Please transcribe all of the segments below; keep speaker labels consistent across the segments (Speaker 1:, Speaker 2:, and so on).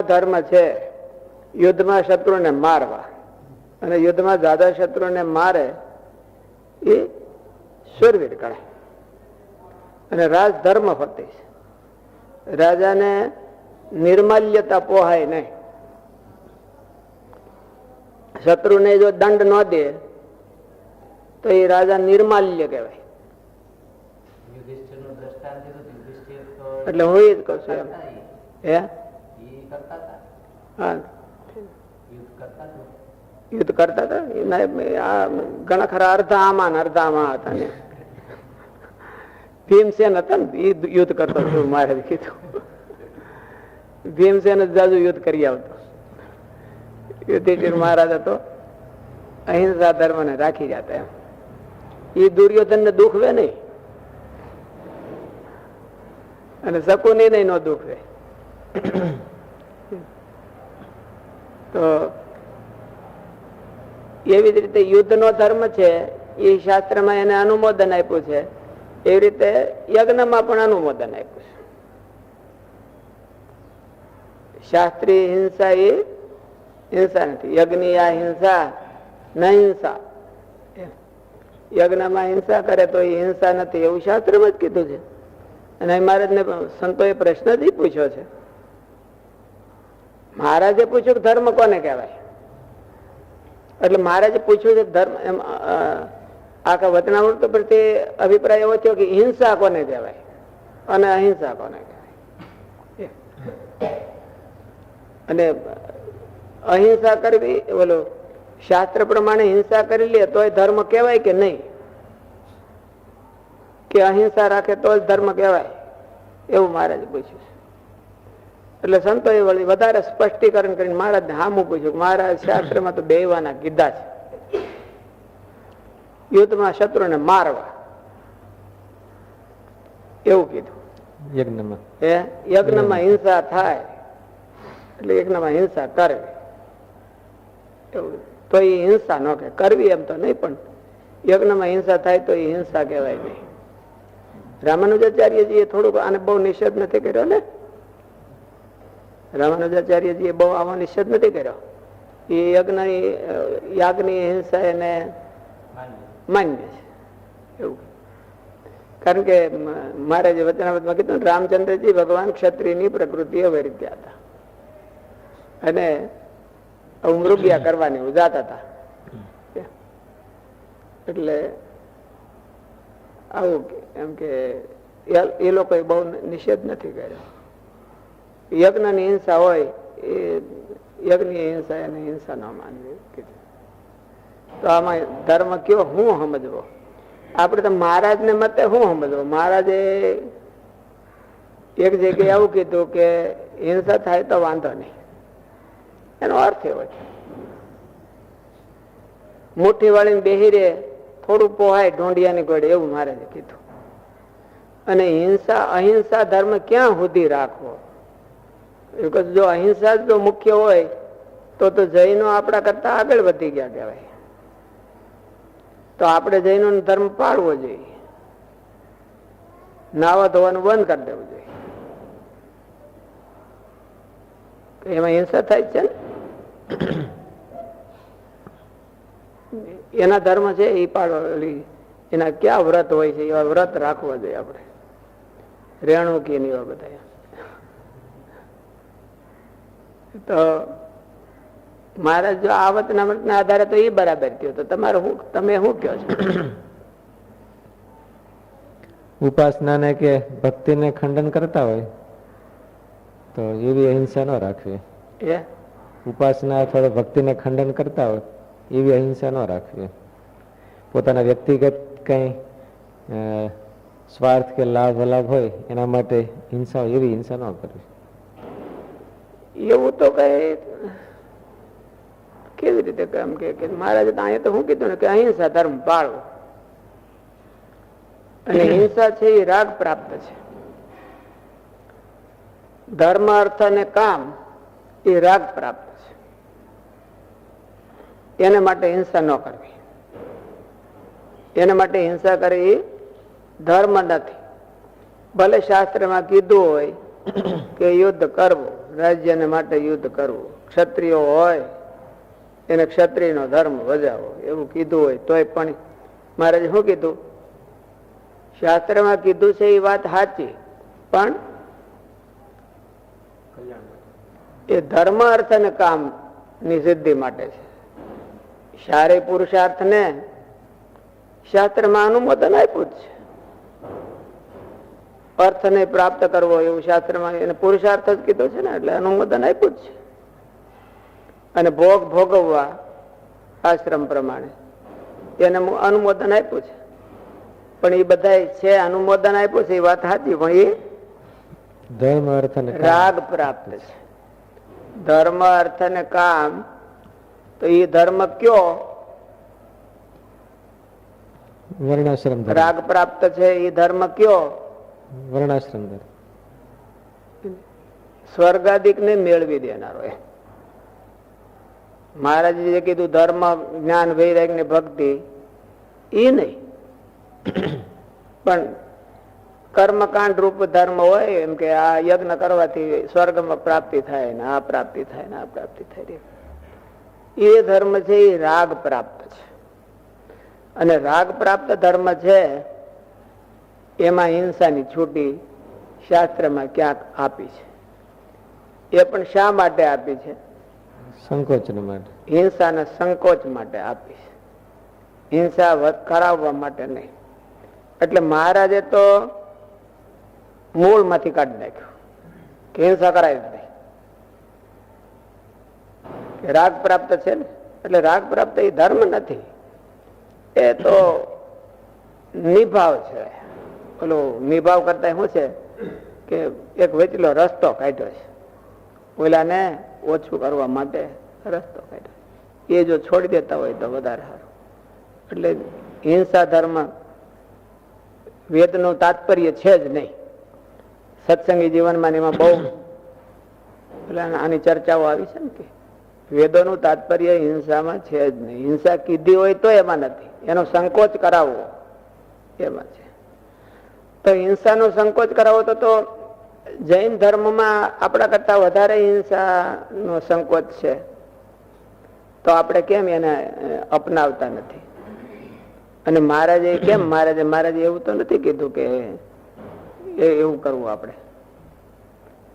Speaker 1: ધર્મ છે યુદ્ધમાં શત્રુને મારવા, અને યુદ્ધમાં જ્યાદા શત્રુને મારે એ શૂરવીર ગણાય. અને રાજધર્મ હોતી છે. રાજાને નિર્માલ્યતા પોહાય નહીં. શત્રુને જો દંડ ન દે તો એ રાજા નિર્માલ્ય કહેવાય. એટલે હું એ જ કઉ છું એમ. હે હા, યુદ્ધ કરતા હતા. ઘણા ખરા અર્ધા આમાં અર્ધા આમાં હતા ને. ભીમસેન હતા ને એ યુદ્ધ કરતો હતું. મારે કીધું ભીમસેન જ જાજુ યુદ્ધ કરી આવતો. યુધિષ્ઠિર મહારાજ હતો, અહિંસા ધર્મ ને રાખી જતા એમ. એ દુર્યોધન ને દુખવે નહીં અને શકુની નહીં નો દુખવે. તો એવી જ રીતે યુદ્ધ નો ધર્મ છે એ શાસ્ત્રમાં એને અનુમોદન આપ્યું છે. એવી રીતે યજ્ઞમાં પણ અનુમોદન આપ્યું છે. શાસ્ત્રીય હિંસા એ હિંસા નથી. યજ્ઞ આ હિંસા ન હિંસા. યજ્ઞમાં હિંસા કરે તો એ હિંસા નથી એવું શાસ્ત્રમાં જ કીધું છે. અને મહારાજને સંતોએ પ્રશ્ન જ પૂછ્યો છે. મહારાજે પૂછ્યું કે ધર્મ કોને કહેવાય? એટલે મહારાજે પૂછ્યું છે ધર્મ એમ. આખા વચનામૃત પરથી અભિપ્રાય એવો થયો કે હિંસા કોને કહેવાય અને અહિંસા કોને કહેવાય. અને અહિંસા કરવી, બોલો શાસ્ત્ર પ્રમાણે હિંસા કરી લે તો ધર્મ કહેવાય કે નહીં? કે અહિંસા રાખે તો જ ધર્મ કહેવાય? એવું મહારાજે પૂછ્યું છે. એટલે સંતોએ વળી વધારે સ્પષ્ટીકરણ કરીને મહારાજને હામું પૂછ્યું કે મહારાજ શાસ્ત્રમાં તો બેહવાના કીધા છે. યુદ્ધમાં શત્રુને મારવા એવું કીધું. યજ્ઞમાં યજ્ઞમાં હિંસા થાય એટલે યજ્ઞમાં હિંસા કરવી એવું. તો એ હિંસા ન કે કરવી એમ તો નહીં, પણ યજ્ઞમાં હિંસા થાય તો એ હિંસા કહેવાય નહીં. રામાનુજાચાર્યજી એ થોડુંક આને બહુ નિષેધ નથી કર્યો ને. રામાનુજાચાર્યજી બહુ આવો નિષેધ નથી કર્યો. એ યાગની હિંસા એને માન્ય છે એવું. કારણ કે મારે જે વચનામૃતમાં કીધું રામચંદ્રજી ભગવાન ક્ષત્રિયની પ્રકૃતિ અવૈરિત્યા હતા અને મૃગ્યા કરવાની ઉજાતા હતા. એટલે આવું એમ કે એ લોકોએ બહુ નિષેધ નથી કર્યો. યજ્ઞની હિંસા હોય એ યજ્ઞની હિંસા એને હિંસા ન માનવી કીધું. તો આમાં ધર્મ કયો હું સમજવો? આપણે તો મહારાજ ને મતે શું સમજવો? મહારાજે એક જગ્યાએ આવું કીધું કે હિંસા થાય તો વાંધો નહીં. એનો અર્થ એવો છે મુઠ્ઠી વાળીને બેહી રે થોડું પોહાય ઢોંડિયાની ગોળે, એવું મહારાજે કીધું. અને હિંસા અહિંસા ધર્મ ક્યાં સુધી રાખવો? જો અહિંસા જો મુખ્ય હોય તો જૈનો આપણા કરતા આગળ વધી ગયા કહેવાય. તો આપણે જૈનો ધર્મ પાળવો જોઈએ. નાવા ધોવાનું બંધ કરી દેવું જોઈએ. એમાં હિંસા થાય છે ને. એના ધર્મ છે એ પાળવા. એના ક્યાં વ્રત હોય છે એવા વ્રત રાખવા જોઈએ આપણે. રેણુ કે એવા બધા. તો મહારાજ જો આ વચનામૃતના આધારે તો એ બરાબર થયો. તો તમારે તમે શું કહો છો?
Speaker 2: ઉપાસનાને કે ભક્તિને ખંડન કરતા હોય તો એવી અહિંસા ન રાખવી. ઉપાસના અથવા ભક્તિને ખંડન કરતા હોય એવી અહિંસા ન રાખવી. પોતાના વ્યક્તિગત કઈ સ્વાર્થ કે લાભ હોય એના માટે હિંસા, એવી હિંસા ન કરવી.
Speaker 1: એવું તો કઈ કેવી રીતે કેમ કે મહારાજે તો અહીંયા તો શું કીધું ને કે અહિંસા ધર્મ પાળવો. અને હિંસા છે એ રાગ પ્રાપ્ત છે. ધર્મ અર્થ અને કામ એ રાગ પ્રાપ્ત છે. એને માટે હિંસા ન કરવી. એને માટે હિંસા કરવી ધર્મ નથી. ભલે શાસ્ત્રમાં કીધું હોય કે યુદ્ધ કરવું, રાજ્યને માટે યુદ્ધ કરવું, ક્ષત્રિયો હોય એને ક્ષત્રિયનો ધર્મ બજાવો એવું કીધું હોય તોય પણ મહારાજે શું કીધું? શાસ્ત્રમાં કીધું છે એ વાત સાચી, પણ એ ધર્મ અર્થ અને કામ ની સિદ્ધિ માટે છે. શારીરિક પુરુષાર્થ ને શાસ્ત્રમાં અનુમોદન આપ્યું જ છે. અર્થને પ્રાપ્ત કરવો એવું શાસ્ત્રમાં એને પુરુષાર્થ જ કીધો છે ને, એટલે અનુમોદન આપ્યું જ છે. અને ભોગ ભોગવવા આશ્રમ પ્રમાણે એને અનુમોદન આપ્યું છે. પણ એ બધા છે અનુમોદન આપ્યું છે એ વાત સાચી, પણ એ
Speaker 2: ધર્મ અર્થ અને
Speaker 1: રાગ પ્રાપ્ત છે. ધર્મ અર્થ અને કામ, તો એ ધર્મ કયો?
Speaker 2: વર્ણાશ્રમ ધર્મ.
Speaker 1: રાગ પ્રાપ્ત છે એ ધર્મ કયો?
Speaker 2: વર્ણાશ્રમ ધર્મ.
Speaker 1: સ્વર્ગાદિક ને મેળવી દેનારો એ મહારાજે જે કીધું ધર્મ જ્ઞાન વૈરાગ્ય ને ભક્તિ, એ નહીં પણ કર્મકાંડ રૂપ ધર્મ હોય, એમ કે આ યજ્ઞ કરવાથી સ્વર્ગમાં પ્રાપ્તિ થાય ને આ પ્રાપ્તિ થાય ને આ પ્રાપ્તિ થાય, એ ધર્મ છે એ રાગ પ્રાપ્ત છે. અને રાગ પ્રાપ્ત ધર્મ છે એમાં હિંસાની છૂટી શાસ્ત્રમાં ક્યાંક આપી છે. એ પણ શા માટે આપી છે?
Speaker 2: સંકોચ માટે.
Speaker 1: હિંસાના સંકોચ માટે આપી છે, હિંસા કરાવવા માટે નહીં. એટલે મહારાજે તો મૂળ માંથી કાઢી નાખ્યું કે હિંસા કરાવી જ નહીં. રાગ પ્રાપ્ત છે ને, એટલે રાગ પ્રાપ્ત એ ધર્મ નથી, એ તો નિભાવ છે. ઓલો નિભાવ કરતા શું છે કે એક વેચલો રસ્તો કાઢ્યો છે, ઓલાને ઓછું કરવા માટે રસ્તો કાઢ્યો, એ જો છોડી દેતા હોય તો વધારે સારું. એટલે હિંસા ધર્મ વેદનું તાત્પર્ય છે જ નહીં. સત્સંગી જીવનમાં એમાં બહુ આની ચર્ચાઓ આવી છે ને કે વેદોનું તાત્પર્ય હિંસામાં છે જ નહીં. હિંસા કીધી હોય તો એમાં નથી, એનો સંકોચ કરાવવો એમાં છે. તો હિંસાનો સંકોચ કરાવો તો જૈન ધર્મમાં આપણા કરતા વધારે હિંસાનો સંકોચ છે, તો આપણે કેમ એને અપનાવતા નથી? અને મહારાજે કેમ મહારાજે એવું તો નથી કીધું કે એવું કરવું આપણે.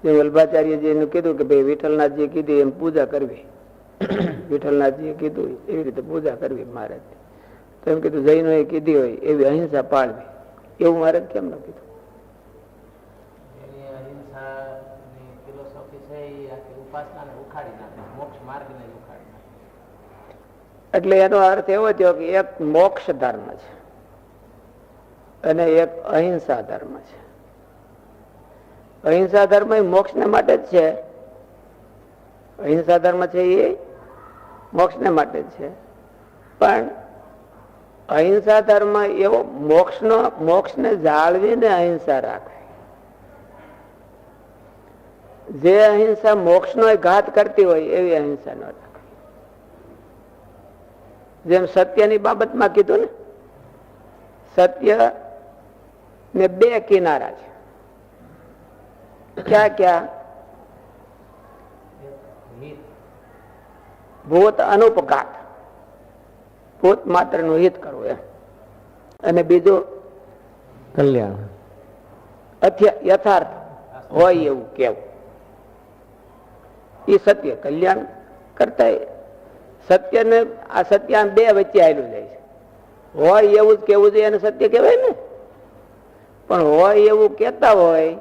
Speaker 1: વલ્ભાચાર્યજીએ કીધું કે ભાઈ વિઠ્ઠલનાથજીએ કીધું એમ પૂજા કરવી, વિઠ્ઠલનાથજીએ કીધું એવી રીતે પૂજા કરવી મહારાજ. તો એમ કીધું જૈનોએ કીધી હોય એવી અહિંસા પાળવી, એવું મહારાજ કેમ ન કીધું? એટલે એનો અર્થ એવો થયો કે એક મોક્ષ ધર્મ છે અને એક અહિંસા ધર્મ છે. અહિંસા ધર્મ એ મોક્ષને માટે જ છે. અહિંસા ધર્મ છે એ મોક્ષને માટે જ છે, પણ અહિંસા ધર્મ એવો મોક્ષને જાળવીને અહિંસા રાખે. જે અહિંસા મોક્ષનો ઘાત કરતી હોય એવી અહિંસા ન રાખે. જેમ સત્યની બાબતમાં કીધું ને, સત્ય ને બે કિનારા છે. ક્યાં ક્યાં? ભૂત અનુપઘાત, ભૂત માત્ર નું હિત કરવું એમ, અને બીજું
Speaker 2: કલ્યાણ,
Speaker 1: યથાર્થ હોય એવું કેવું. એ સત્ય કલ્યાણ કરતા સત્ય ને આ સત્ય બે વચ્ચે આવેલું જાય છે. હોય એવું જ કેવું જોઈએ એને સત્ય કહેવાય ને, પણ હોય એવું કેતા હોય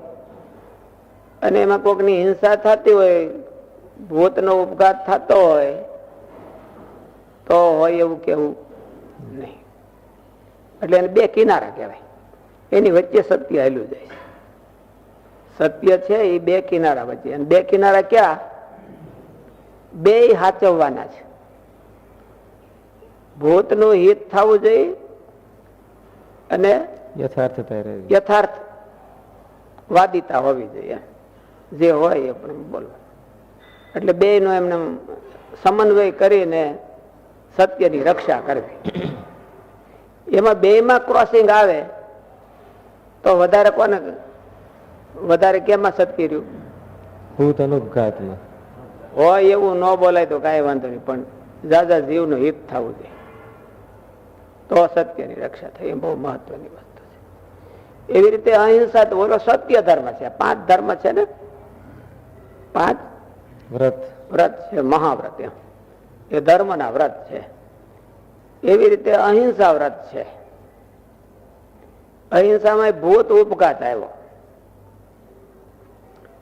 Speaker 1: અને એમાં કોઈકની હિંસા થતી હોય, ભૂતનો ઉપઘાત થતો હોય તો હોય એવું કેવું નહીં. એટલે એને બે કિનારા કહેવાય, એની વચ્ચે સત્ય આવેલું જાય છે. સત્ય છે એ બે કિનારા વચ્ચે, અને બે કિનારા ક્યાં? બે હાચવવાના છે. ભૂતનું હિત થવું જોઈએ અને યથાર્થ વાદિતા હોવી જોઈએ, જે હોય એ પણ બોલવું. એટલે બે નો એમને સમન્વય કરીને સત્યની રક્ષા કરવી. એમાં બે માં ક્રોસિંગ આવે તો વધારે કોને વધારે કેમાં સત્ય રહ્યું?
Speaker 2: ભૂત અનુપઘાતમાં
Speaker 1: હોય એવું ન બોલાય તો કાંઈ વાંધો નહીં, પણ જાજા જીવનું હિત થવું જોઈએ તો સત્યની રક્ષા થઈ. એ બહુ મહત્વની વસ્તુ છે. એવી રીતે અહિંસા તો ઓલો સત્ય ધર્મ છે. 5 ધર્મ છે ને, 5 વ્રત છે, મહાવ્રત. એ ધર્મના વ્રત છે. એવી રીતે અહિંસા વ્રત છે. અહિંસામાં ભૂત ઉપઘાત આવ્યો.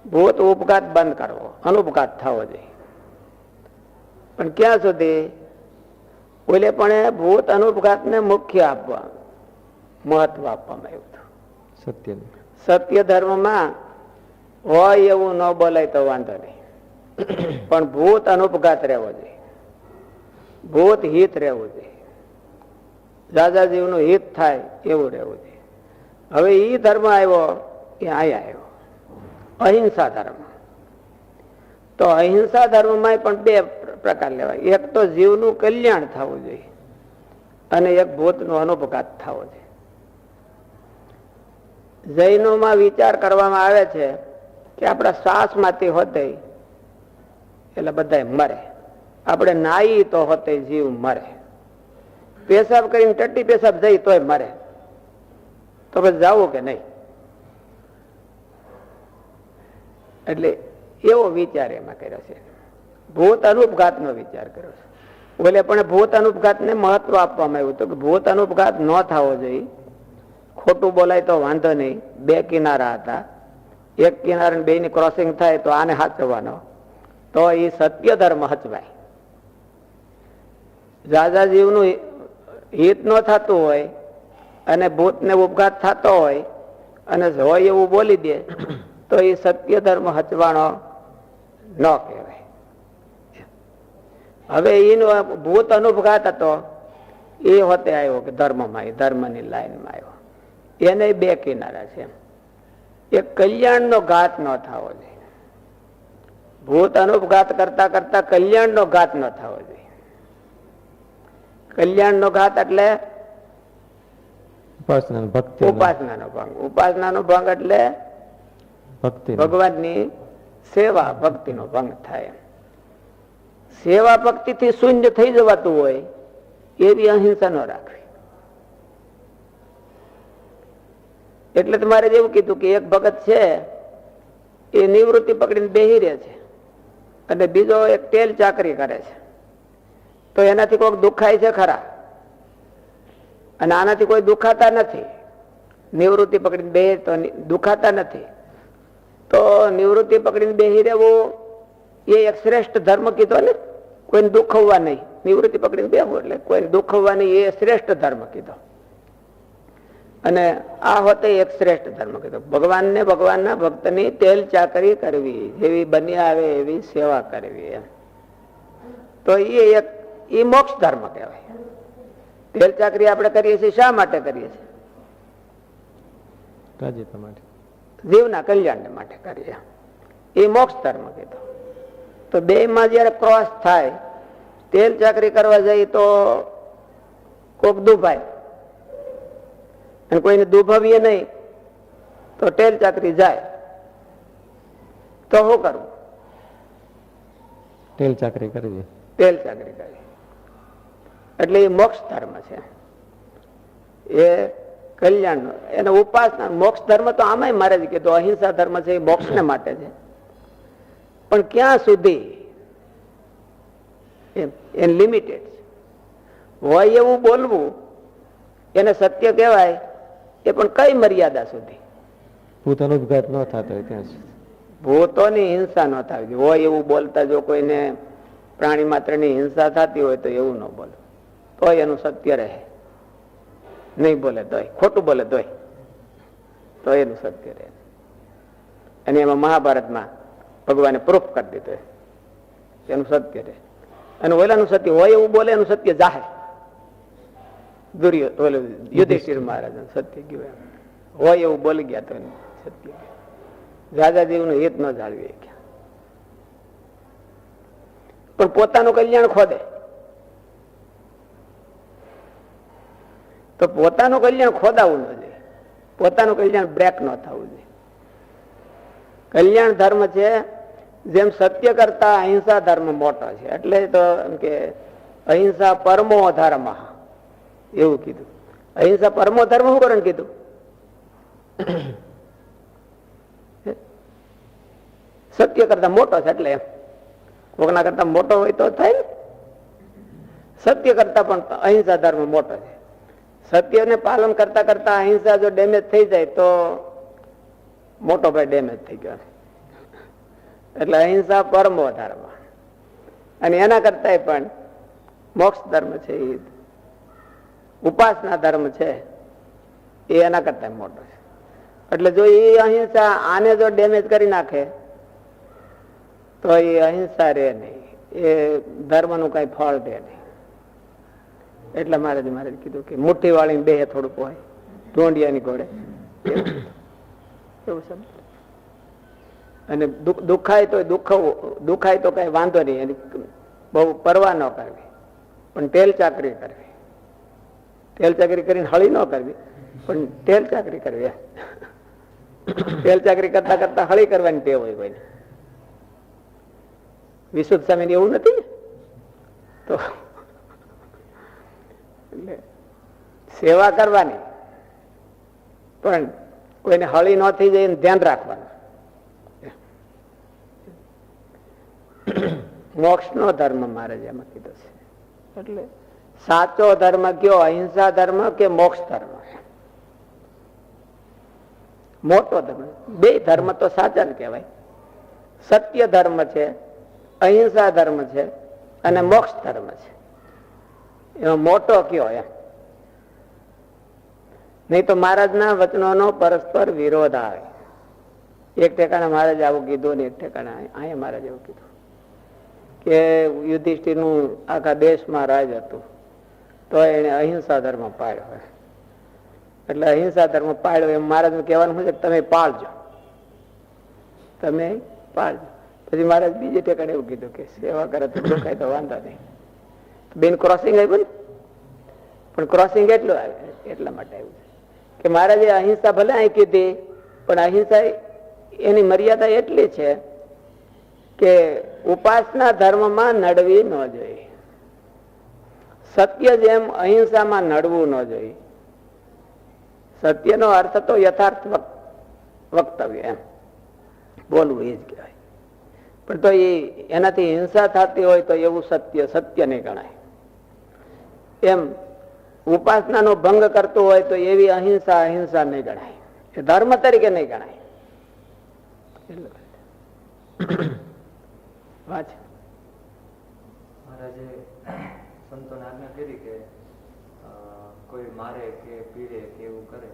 Speaker 1: ભૂત ઉપઘાત બંધ કરવો, અનુપઘાત થવો જોઈએ. પણ ક્યાં સુધી? ઓલે પણ ભૂત અનુપઘાત ને મુખ્ય આપવા, મહત્વ આપવામાં આવ્યું હતું. સત્ય ધર્મમાં હોય એવું ન બોલાય તો વાંધો નહીં, પણ ભૂત અનુપઘાત રહેવો જોઈએ, ભૂત હિત રહેવું જોઈએ, રાજા જીવનું હિત થાય એવું રહેવું જોઈએ. હવે ઈ ધર્મ આવ્યો, એ આયા આવ્યો અહિંસા ધર્મ. તો અહિંસા ધર્મમાં પણ 2 પ્રકાર લેવાય. એક તો જીવનું કલ્યાણ થવું જોઈએ અને એક ભૂતનો અનુપઘાત થવો જોઈએ. જૈનોમાં વિચાર કરવામાં આવે છે કે આપણા શ્વાસમાંથી હોતે એટલે બધા મરે, આપણે નાઈ તો હોતે જીવ મરે, પેશાબ કરીને ટટ્ટી પેશાબ જઈ તોય મરે, તો પછી જવું કે નહીં? એટલે એવો વિચાર એમાં કર્યો છે. ભૂત અનુપઘાત નો વિચાર કર્યો છે. બોલે પણ ભૂત અનુપઘાત ને મહત્વ આપવામાં આવ્યું હતું કે ભૂત અનુપઘાત ન થવો જોઈએ. ખોટું બોલાય તો વાંધો નહીં. 2 કિનારા હતા, એક કિનારા 2 ની ક્રોસિંગ થાય તો આને હાચવવાનો, તો એ સત્ય ધર્મ હચવાય. રાજા જીવનું હિત ન થતું હોય અને ભૂતને ઉપઘાત થતો હોય અને હોય એવું બોલી દે તો એ સત્ય ધર્મ હચવાનો ન કહેવાય. હવે એનો ભૂત અનુપઘાત હતો એ હોતે આવ્યો કે ધર્મમાં, એ ધર્મની લાઈનમાં આવ્યો. એને 2 કિનારા છે. એક કલ્યાણનો ઘાત ન થવો જોઈએ. ભૂત અનુપઘાત કરતા કરતા કલ્યાણનો ઘાત ન થવો જોઈએ. કલ્યાણનો ઘાત એટલે ઉપાસનાનો ભંગ. ઉપાસનાનો ભંગ એટલે ભગવાનની સેવા ભક્તિનો ભંગ થાય. સેવા ભક્તિ થી શૂન્ય થઈ જવાતું હોય એવી અહિંસા ન રાખવી. એટલે તમારે જેવું કીધું કે એક ભગત છે એ નિવૃત્તિ પકડીને બેહી રહે છે અને બીજો એક તેલ ચાકરી કરે છે, તો એનાથી કોઈક દુખાય છે ખરા? અને આનાથી કોઈ દુખાતા નથી. નિવૃત્તિ પકડીને બેહે તો દુખાતા નથી. તો નિવૃત્તિ પકડીને બેહી રહેવું એ એક શ્રેષ્ઠ ધર્મ કીધો ને. કોઈને દુખવવા નહીં, નિવૃત્તિ પકડીને બેહવું એટલે કોઈને દુખવવા નહીં, એ શ્રેષ્ઠ ધર્મ કીધો. અને આ હોતે એક શ્રેષ્ઠ ધર્મ કીધો. ભગવાનને, ભગવાનના ભક્તની તેલ ચાકરી કરવી, જેવી બની આવે એવી સેવા કરવી. એમ તો એ મોક્ષ ધર્મ કહેવાય. તેલ ચાકરી આપણે કરીએ છીએ શા માટે કરીએ છીએ? જીવના કલ્યાણ માટે કરીએ. એ મોક્ષ ધર્મ કીધો. તો 2 માં જયારે ક્રોસ થાય, તેલ ચાકરી કરવા જાય તો કોક દુભાય અને કોઈને દુભાવીએ નહીં તો તેલ ચાકરી જાય, તો શું કરવું?
Speaker 2: તેલ ચાકરી કરવી.
Speaker 1: તેલ ચાકરી કરવી એટલે એ મોક્ષ ધર્મ છે. એ કલ્યાણ એને ઉપાસના. મોક્ષ ધર્મ તો આમાંય મારે જ કીધું અહિંસા ધર્મ છે, એ મોક્ષને માટે છે. પણ ક્યાં સુધી? એ લિમિટેડ હોય એવું બોલવું એને સત્ય કહેવાય, એ પણ કઈ મર્યાદા સુધી?
Speaker 2: ભૂત અનુપઘાત ન થતો હોય ત્યાં સુધી.
Speaker 1: ભૂતોની હિંસા ન થવી. હોય એવું બોલતા જો કોઈને પ્રાણી માત્રની હિંસા થતી હોય તો એવું ન બોલે, તોય એનું સત્ય રહે. નહીં બોલે તોય, ખોટું બોલે તોય, તો એનું સત્ય રહે. અને એમાં મહાભારતમાં ભગવાને પ્રૂફ કરી દીધું એનું સત્ય રહે. અને ઓલાનું સત્ય હોય એવું બોલે એનું સત્ય જાહે. યુધિષ્ઠિર મહારાજ સત્ય ગયું, હોય એવું બોલી ગયા તો એનું સત્ય ગયું. રાજા જીવનું હિત ન જાળવી ગયા, પણ પોતાનું કલ્યાણ ખોદે. તો પોતાનું કલ્યાણ ખોદાવું ન જોઈએ, પોતાનું કલ્યાણ બ્રેક ન થવું જોઈએ. કલ્યાણ ધર્મ છે જેમ સત્ય કરતા અહિંસા ધર્મ મોટો છે, એટલે તો એમ કે અહિંસા પરમો ધર્મ એવું કીધું. અહિંસા પરમો ધર્મ શું કરે કીધું? સત્ય કરતા મોટો છે, એટલે કોકના કરતા મોટો હોય તો થાય ને. સત્ય કરતા પણ અહિંસા ધર્મ મોટો છે. સત્યને પાલન કરતા કરતા અહિંસા જો ડેમેજ થઈ જાય તો મોટો ભાઈ ડેમેજ થઈ ગયો. એટલે અહિંસા પરમો ધર્મ, અને એના કરતા પણ મોક્ષ ધર્મ છે, એ ઉપાસના ધર્મ છે, એ એના કરતા મોટો છે. એટલે જો એ અહિંસા આને જો ડેમેજ કરી નાખે તો એ અહિંસા રે નહીં, એ ધર્મનું કઈ ફળ દે નહીં. એટલે મારે કીધું કે મુઠ્ઠી વાળીને બે થોડુંક હોય ઢોંડિયાની ઘોડે એવું સમજ. અને દુખાય તો કઈ વાંધો નહીં, એની બહુ પરવા ન કરવી, પણ તેલ ચાકરી કરવી. તેલ ચાકરી કરીને હળી ન કરવી, પણ તેલ ચાકરી કરવી. તેલ ચાકરી કરતા કરતા હળી કરવાની ટેવ હોય કોઈને. વિશુદ્ધ સ્વામી એવું નથી ને. તો એટલે સેવા કરવાની, પણ કોઈને હળી ન થઈ જાય ધ્યાન રાખવાનું. મોક્ષ નો ધર્મ મારે એમાં કીધો છે. એટલે સાચો ધર્મ કયો, અહિંસા ધર્મ કે મોક્ષ ધર્મ? મોટો ધર્મ. બે ધર્મ તો સાચા ને કહેવાય. સત્ય ધર્મ છે, અહિંસા ધર્મ છે, અને મોક્ષ ધર્મ છે. એમાં મોટો કયો એમ? નહીં તો મહારાજના વચનોનો પરસ્પર વિરોધ આવે. એક ઠેકાણે મહારાજ આવું કીધું ને એક ઠેકાણે અહીંયા મહારાજ એવું કીધું કે યુધિષ્ઠિરનું આખા દેશમાં રાજ હતું તો એને અહિંસા ધર્મ પાળ્યો. એટલે અહિંસા ધર્મ પાળ્યો એમ મહારાજનું કહેવાનું શું છે? તમે પાળજો, તમે પાળજો. પછી મહારાજ બીજે ઠેકાણે એવું કીધું કે સેવા કરે તો દુખાય તો વાંધો નહીં. બેન ક્રોસિંગ આવ્યું ને, પણ ક્રોસિંગ એટલું આવે એટલા માટે આવ્યું કે મહારાજે અહિંસા ભલે અહીં કીધી, પણ અહિંસા એની મર્યાદા એટલી છે કે ઉપાસના ધર્મમાં નડવી ન જોઈએ. સત્ય જેમ અહિંસામાં નડવું ન જોઈએ. સત્યનો અર્થ તો યથાર્થ વક્તવ્ય એમ બોલવું એ જ કહેવાય. પણ તો એનાથી હિંસા થતી હોય તો એવું સત્ય નહીં ગણાય. એમ ઉપાસનાનો ભંગ કરતું હોય તો એવી અહિંસા નહીં ગણાય, એ ધર્મ તરીકે નહીં ગણાય.
Speaker 2: મહારાજે સંતોને આજ્ઞા કરી કે કોઈ મારે કે પીડે કે એવું કરે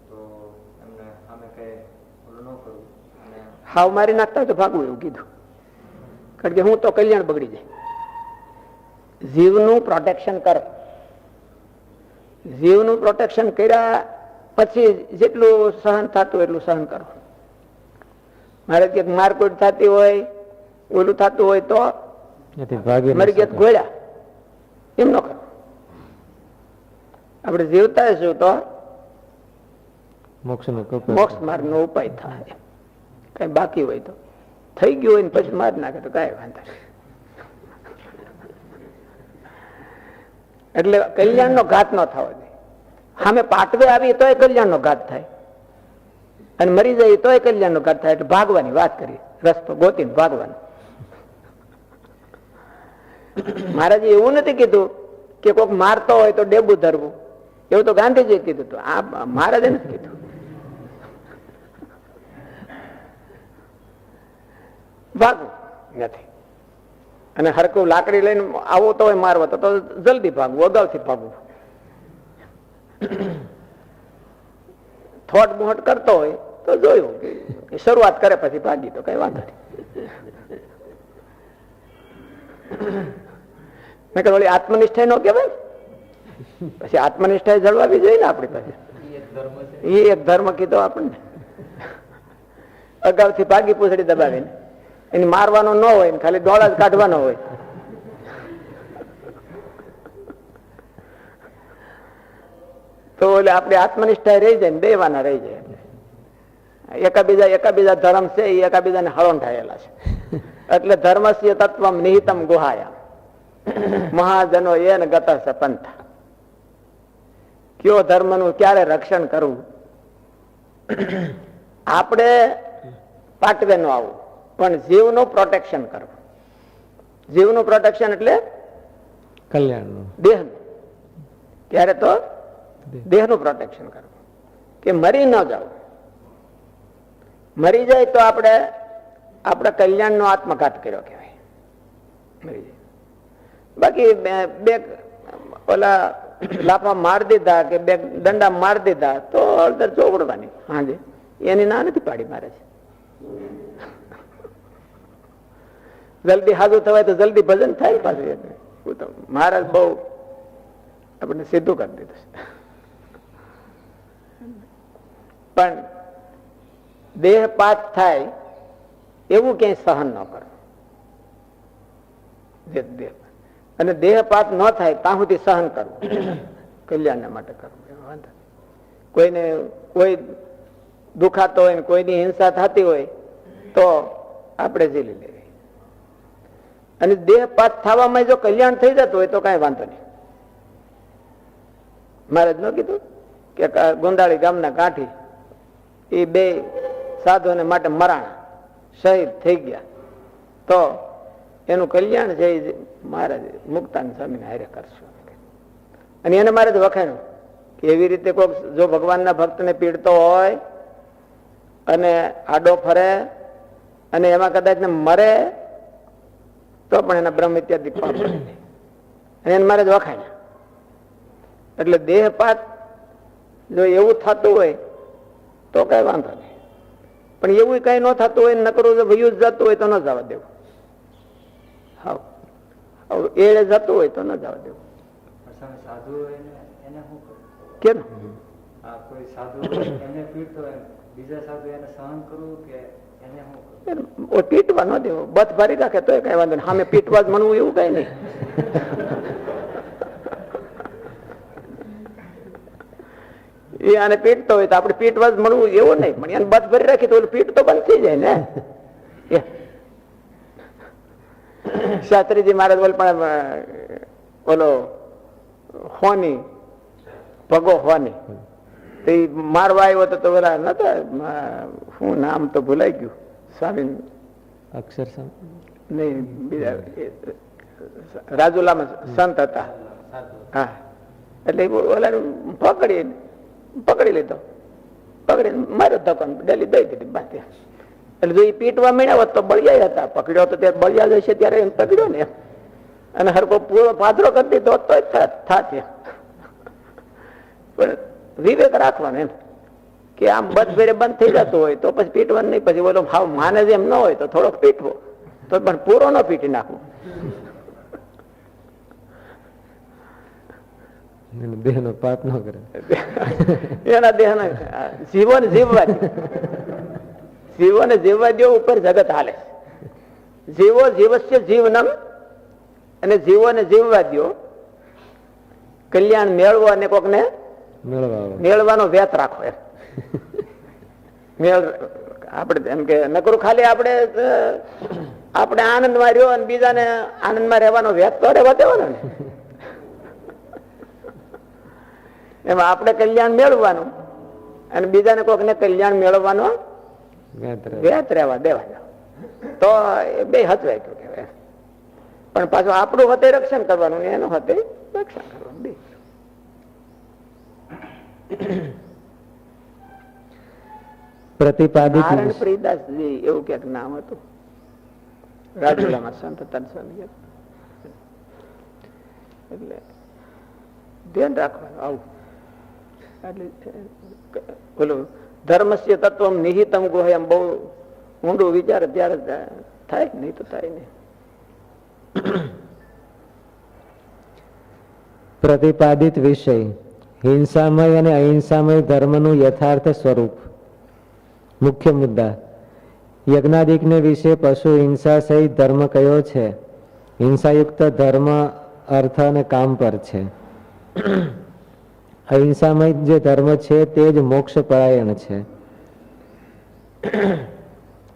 Speaker 2: તો એમને સામે કઈ ઓલું ન કરવું, અને
Speaker 1: હાવ મારી નાખતા હોય તો ભાગવું એવું કીધું. કારણ કે હું તો કલ્યાણ બગડી જાય. જીવનું પ્રોટેક્શન કર. જીવનું પ્રોટેક્શન કર્યા પછી જેટલું સહન થતું એટલું સહન કરો. મારે ક્યાંક મારકૂટ થતી હોય, ઓલું થતું હોય તો મરી ગયા ગોળ્યા એમ ન કરો. આપણે જીવતા હશું તો મોક્ષ માર્ગ નો ઉપાય થાય. કઈ બાકી હોય તો થઈ ગયું હોય ને પછી માર નાખે તો કઈ વાંધો નહીં. એટલે કલ્યાણ નો ઘાત ન થવો જોઈએ. સામે પાટવે આવી તોય કલ્યાણ નો ઘાત થાય, અને મરી જાય તોય કલ્યાણ નો ઘાત થાય. એટલે ભાગવાની વાત કરી, રસ્તો ગોતીને ભાગવાનો. મહારાજે એવું નથી કીધું કે કોઈક મારતો હોય તો ડેબું ધરવું, એવું તો ગાંધીજીએ કીધું હતું. આ મહારાજે નથી કીધું. ભાગવું નથી. અને હરકું લાકડી લઈને આવો તો હોય મારવા તો જલ્દી ભાગવું, અગાઉથી ભાગવું. થોટ મોટ કરતો હોય તો જોયું કે શરૂઆત કરે પછી ભાગી તો કઈ વાંધો નહીં. મેં કહ્યું ઓલી આત્મનિષ્ઠા નો કહેવાય, પછી આત્મનિષ્ઠા જળવાવી જોઈએ ને આપણી પાસે. એ એક ધર્મ કીધો આપણને. અગાઉથી ભાગી પૂછડી દબાવીને એને મારવાનો ન હોય ને ખાલી ડોળા જ કાઢવાનો હોય. તો એટલે આપણે આત્મનિષ્ઠા રહી જાય ને દેવાના રહી જાય. એકાબીજા ધર્મ છે એ એકાબીજાને હળણ થયેલા છે. એટલે ધર્મસ્ય તત્વમ નિહિતમ ગુહાયા મહાજનો એન ગત સપંથ. કયો ધર્મનું ક્યારે રક્ષણ કરવું? આપણે પાટવે નો આવવું, પણ જીવનું પ્રોટેક્શન કરવું. જીવનું પ્રોટેક્શન એટલે
Speaker 2: કલ્યાણનું,
Speaker 1: દેહનું. ત્યારે તો દેહનું પ્રોટેક્શન કરવું કે મરી ન જવું. મરી જાય તો આપણે કલ્યાણનો આત્મઘાત કર્યો કહેવાય. મરી જાય. બાકી બે ઓલા લાફા માર દીધા કે બે દંડા માર દીધા તો અડધર ચોગડવાની હાજે એની ના નથી પાડી મારે છે. જલ્દી હાજુ થવાય તો જલ્દી ભજન થાય પાછું. મહારાજ બહુ આપણને સીધું કરી દીધું છે. પણ દેહપાત થાય એવું ક્યાંય સહન ન કરો. અને દેહપાત ન થાય ત્યાં સુધી સહન કરવું, કલ્યાણના માટે કરવું. વાંધો કોઈને કોઈ દુખાતો હોય, કોઈની હિંસા થતી હોય તો આપણે ઝીલી લેવી. અને દેહપાત થવામાં જો કલ્યાણ થઈ જતું હોય તો કઈ વાંધો નહીં. મહારાજ ન કીધું કે ગોંદાળી ગામના કાંઠી એ બે સાધુને માટે મરાણા શહીદ થઈ ગયા તો એનું કલ્યાણ છે મહારાજ મુક્તાન સ્વામીને હારે કરશો. અને એને મહારાજ વખાણ્યું કે એવી રીતે કોઈક જો ભગવાનના ભક્તને પીડતો હોય અને આડો ફરે અને એમાં કદાચ ને મરે તો પણ એના બ્રહ્મ ઇત્યાદિ પાપ કરે. અને એને મહારાજ વખાણ્યા. એટલે દેહપાત જો એવું થતું હોય તો કઈ વાંધો નહીં, પણ એવું કઈ ન થતું હોય, નકરું જો ભયું જ જતું હોય તો ન જવા દેવું. એળે જતું હોય તો ન જવા દેવું. કેમ પીટવા ન દેવો, બથ ભારી રાખે તો કઈ વાંધો નહીં. સામે પીટવા જ મનવું એવું કઈ નહીં. એ આને પીટતો હોય તો આપણે પીટવા જ મળવું એવું નહીં, પણ એને બથ ભરી રાખી તો પીટ તો બંધ થઈ જાય ને. શાસ્ત્રીજી મહારાજ બોલ પણ ઓલો હોની ભગો હોની તો એ મારવા આવ્યો તો પેલા નતા, હું નામ તો ભૂલાઈ ગયું, સ્વામી
Speaker 2: અક્ષર
Speaker 1: નહીં બીજા રાજુલામાં સંત હતા. હા, એટલે ઓલા પકડી લીધો, પકડીને માર્યો ધક્કો, ડેલી દઈ દીધી બાકી. એટલે જો એ પીટવા મળ્યા હોત તો બળિયા હતા, પકડ્યો તો ત્યારે બળિયા જશે ત્યારે એમ પકડ્યો ને, અને હરકો પૂરો પાથરો કરી દીધો તો થાત. પણ વિવેક રાખવાનો એમ કે આમ બધ ફેરે બંધ થઈ જતું હોય તો પછી પીટવાનું નહીં. પછી બોલો ભાવ માને એમ ન હોય તો થોડોક પીટવો, તો પણ પૂરો ન પીટી નાખવો.
Speaker 2: દેહનો પાપ ન કરે,
Speaker 1: એના દેહનો જીવોને જીવવા દો ઉપર જગત હાલે. જીવો જીવસ્ય જીવનમ, અને જીવોને જીવવા દો. કલ્યાણ મેળવો અને કોકને મેળવાનો વ્યત રાખો. એમ મેળ આપણે એમ કે નકરું ખાલી આપણે આનંદમાં રહ્યો અને બીજાને આનંદમાં રહેવાનો વ્યત તો રહેવા દેવાનો ને. એમાં આપણે કલ્યાણ મેળવવાનું અને બીજાને કોકને કલ્યાણ મેળવવાનો વ્યત રહેવા દેવાનો, તો એ બે હચવાય ગયું કહેવાય. પણ પાછું આપણું હતે રક્ષણ કરવાનું ને એનું હતે રક્ષણ કરવાનું બે.
Speaker 2: પ્રતિપાદિત
Speaker 1: પ્રિદાસજી એવું ક્યાંક નામ હતું, રાજુલામાં સંત સ્વામી. એટલે ધ્યાન રાખવાનું આવું. બોલું ધર્મસ્ય તત્વ નિહિતમ ગુહ્યમ બહુ ઊંડું વિચાર ત્યારે થાય, નહીં તો થાય નહીં.
Speaker 2: પ્રતિપાદિત વિષય હિંસામય અને અહિંસામય ધર્મનું યથાર્થ સ્વરૂપ. મુખ્ય મુદ્દા યજ્ઞાદિકને વિશે પશુ હિંસા સહિત ધર્મ કયો છે? હિંસાયુક્ત ધર્મ અર્થ અને કામ પર છે. અહિંસામય જે ધર્મ છે તે જ મોક્ષ પરાયણ છે.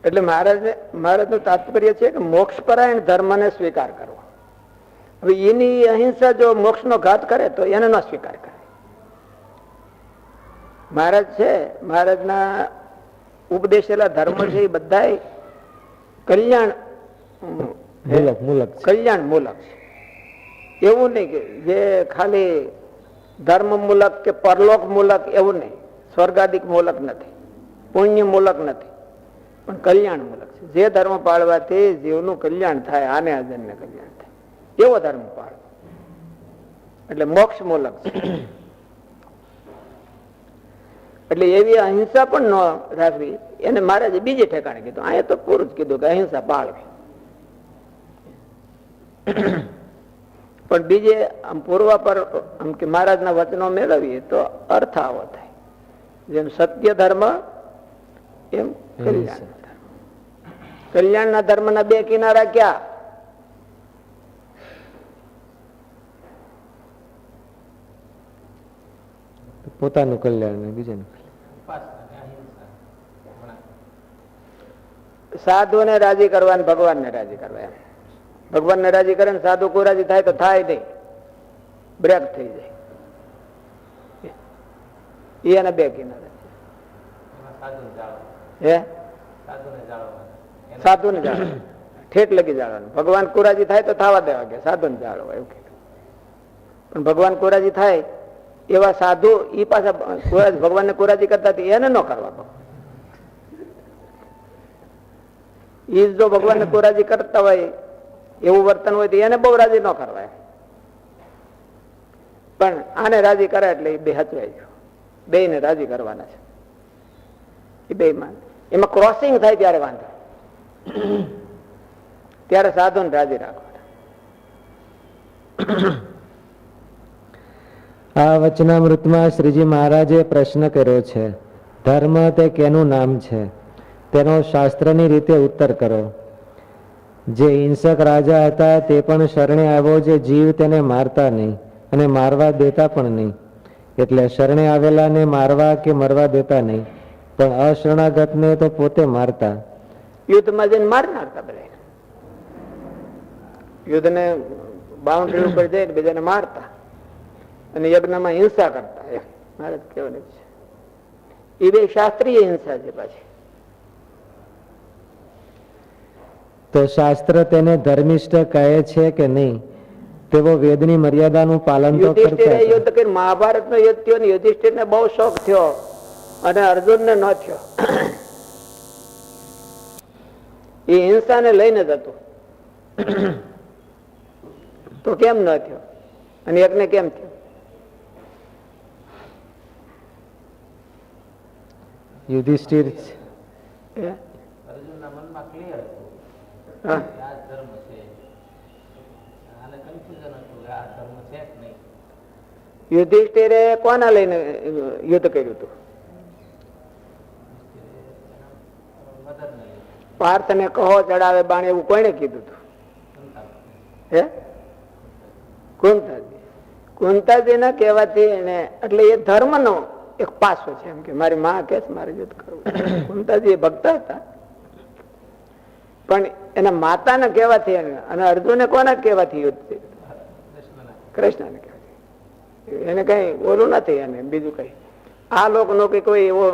Speaker 1: એટલે મહારાજનું તાત્પર્ય છે કે મોક્ષપરાયણ ધર્મને સ્વીકાર કરવો. હવે એની અહિંસા જો મોક્ષનો ઘાત કરે તો એને ન સ્વીકાર કરે. મહારાજ છે, મહારાજના ઉપદેશેલા ધર્મ છે એ બધા કલ્યાણ મૂલક છે. એવું નહીં કે જે ખાલી ધર્મ મૂલક કે પરલોક મૂલક એવું નહીં, સ્વર્ગાદિક મૂલક નથી, પુણ્ય મૂલક નથી, પણ કલ્યાણ મૂલક છે. જે ધર્મ પાળવાથી જીવનું કલ્યાણ થાય, આને અજનને કલ્યાણ થાય એવો ધર્મ પાળવો એટલે મોક્ષ મૂલક છે. એટલે એવી અહિંસા પણ ન રાખવી એને મહારાજે બીજે ઠેકાણે કીધું. અહીંયા તો પૂરું જ કીધું કે અહિંસા પાળવી. પણ બીજે આમ પૂર્વા પર આમ કે મહારાજના વચનો મેળવીએ તો અર્થ આવો થાય. જેમ સત્ય ધર્મ એમ કલ્યાણ ધર્મ. કલ્યાણના ધર્મના બે કિનારા ક્યાં?
Speaker 2: પોતાનું કલ્યાણ ને બીજાનું.
Speaker 1: સાધુને રાજી કરવા ને ભગવાનને રાજી કરવા. એમ ભગવાનને રાજી કરે ને સાધુ કોઈ રાજી થાય તો થાય નહીં, બ્રેક થઈ જાય. એના બે કિનારા છે. સાધુ ને જાળવા ઠેઠ લગી જાળવાનું. ભગવાન કુરાજી થાય તો થવા દેવા ગયા, સાધુ ને જાળવા એવું કીધું. પણ ભગવાન કુરાજી થાય એવા સાધુ ઈ પાછા ભગવાનને કુરાજી કરતા એને ન કરવા. ઈ જો ભગવાનને કુરાજી કરતા હોય એવું વર્તન હોય તો એને બહુ રાજી ન કરવાય. પણ આને રાજી કરે એટલે એ બે હચવાઈ ગયો. બે ને રાજી કરવાના છે. એ બે માં એમાં ક્રોસિંગ થાય ત્યારે વાંધો, ત્યારે સાધુ ને રાજી રાખવા.
Speaker 2: આ વચનામૃતમાં શ્રીજી મહારાજે પ્રશ્ન કર્યો છે, ધર્મ તે કેનું નામ છે? તેનો શાસ્ત્રની રીતે ઉત્તર કરો. જે હિંસક રાજા હતા તે પણ શરણે આવ્યો જે જીવ તેને મારતા નહીં અને મારવા દેતા પણ નહીં. એટલે શરણે આવેલાને મારવા કે મરવા દેતા નહીં, પણ અશરણાગતને તો પોતે મારતા.
Speaker 1: યુદ્ધમાં જઈને માર નાખતા બધા. યુદ્ધને બાઉન્ડ્રી ઉપર જઈને બીજાને મારતા અને યજ્ઞમાં હિંસા કરતા. એમ મહારાજ કહેવાનું છે. એ બે શાસ્ત્રીય હિંસા છે. પાછી
Speaker 2: તો શાસ્ત્ર તેને ધર્મિષ્ઠ કહે છે કે નહીં? તેઓ વેદની મર્યાદાનું પાલન તો કરતા.
Speaker 1: યુદ્ધ કરી મહાભારત નો યુદ્ધ થયો ને યુધિષ્ઠિર ને બહુ શોખ થયો અને અર્જુન ને ન થયો. એ હિંસા ને લઈને જ હતું. તો કેમ ન થયો અને એકને કેમ થયો?
Speaker 2: યુધિષ્ઠિર
Speaker 1: યુધિષ્ઠિરે કોના લઈને યુદ્ધ કર્યું હતું? પાર્થ ને કહો ચડાવે બાણ એવું કોઈને કીધું હતું? હે કુંતાજી. કુંતાજી ના કહેવાથી એને એટલે એ ધર્મ નો એક પાસો છે. એમ કે મારી માં કે મારે યુદ્ધ કરવું. કુંતાજી એ ભક્ત હતા પણ એના માતાને કહેવાથી અને અર્જુને કોના કહેવાથી યુદ્ધ થયું? કૃષ્ણને કહેવાથી. એને કઈ ઓલું નથી. એને બીજું કઈ આ લોકનો કે કોઈ એવો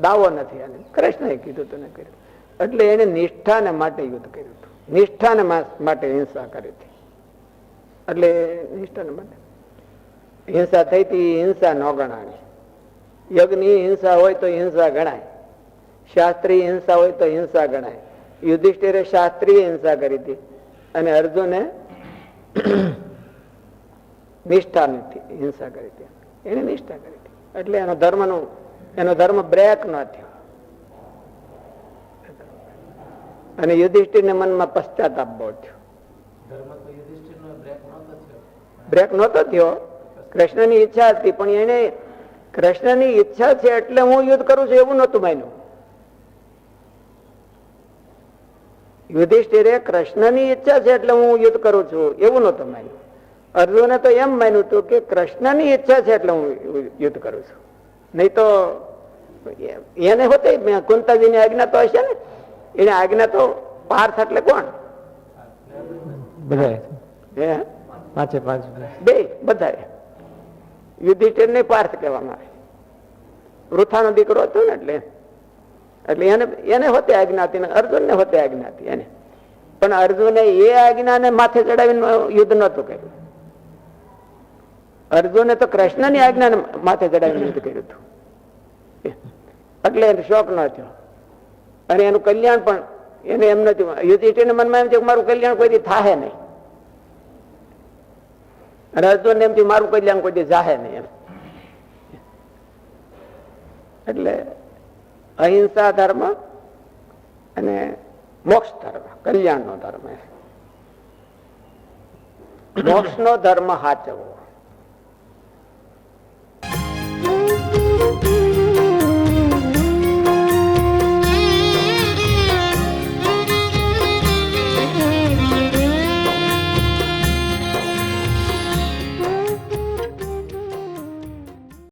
Speaker 1: દાવો નથી. એને કૃષ્ણએ કીધું તને કર્યું. એટલે એને નિષ્ઠાને માટે યુદ્ધ કર્યું હતું. નિષ્ઠાને માટે હિંસા કરી હતી. એટલે નિષ્ઠાને માટે હિંસા થઈ હતી. હિંસા ન ગણાય. યજ્ઞની હિંસા હોય તો હિંસા ગણાય, શાસ્ત્રીય હિંસા હોય તો હિંસા ગણાય. યુધિષ્ઠિરે શાસ્ત્રીય હિંસા કરી હતી અને અર્જુને નિષ્ઠાની હિંસા કરી હતી. એને નિષ્ઠા કરી હતી એટલે એનો ધર્મ બ્રેક ન થયો. અને યુધિષ્ઠિરને મનમાં પશ્ચાતાપ બહુ થયો. બ્રેક નહોતો થયો. કૃષ્ણની ઈચ્છા હતી પણ એને કૃષ્ણની ઈચ્છા છે એટલે હું યુદ્ધ કરું છું એવું નહોતું માન્યું. યુધિષ્ઠિરે કૃષ્ણની ઈચ્છા છે એટલે હું યુદ્ધ કરું છું એવું નહોતું માન્યું. અર્જુને તો એમ માન્યું હતું કે કૃષ્ણની ઈચ્છા છે એટલે હું યુદ્ધ કરું છું. નહીં તો એને હોતે કુંતાજીની આજ્ઞા તો હશે ને. એને આજ્ઞા તો પાર્થ એટલે કોણ?
Speaker 2: બધા
Speaker 1: હે
Speaker 2: પાંચે પાંચ
Speaker 1: બે બધા. યુધિષ્ઠિર ને પાર્થ કહેવામાં આવે. વૃથાનો દીકરો હતો ને એટલે એને હોતે આજ્ઞા હતી ને અર્જુન ને હોતે આજ્ઞા હતી એને. પણ અર્જુને એ આજ્ઞાને માથે ચડાવીને યુદ્ધ નહોતું કર્યું. અર્જુને તો કૃષ્ણની આજ્ઞાને માથે ચડાવીને યુદ્ધ કર્યું હતું. એટલે એને શોખ ન થયો અને એનું કલ્યાણ પણ એને એમ નથી. યુધિષ્ઠિરના મનમાં એમ છે કે મારું કલ્યાણ કોઈ દી થાહે નહીં, અને અર્જુન એમ મારું કલ્યાણ કોઈ દી જાહે નહીં એમ. એટલે અહિંસા ધર્મ અને મોક્ષ ધર્મ, કલ્યાણ નો ધર્મ. મોક્ષ નો ધર્મ સાચવવો,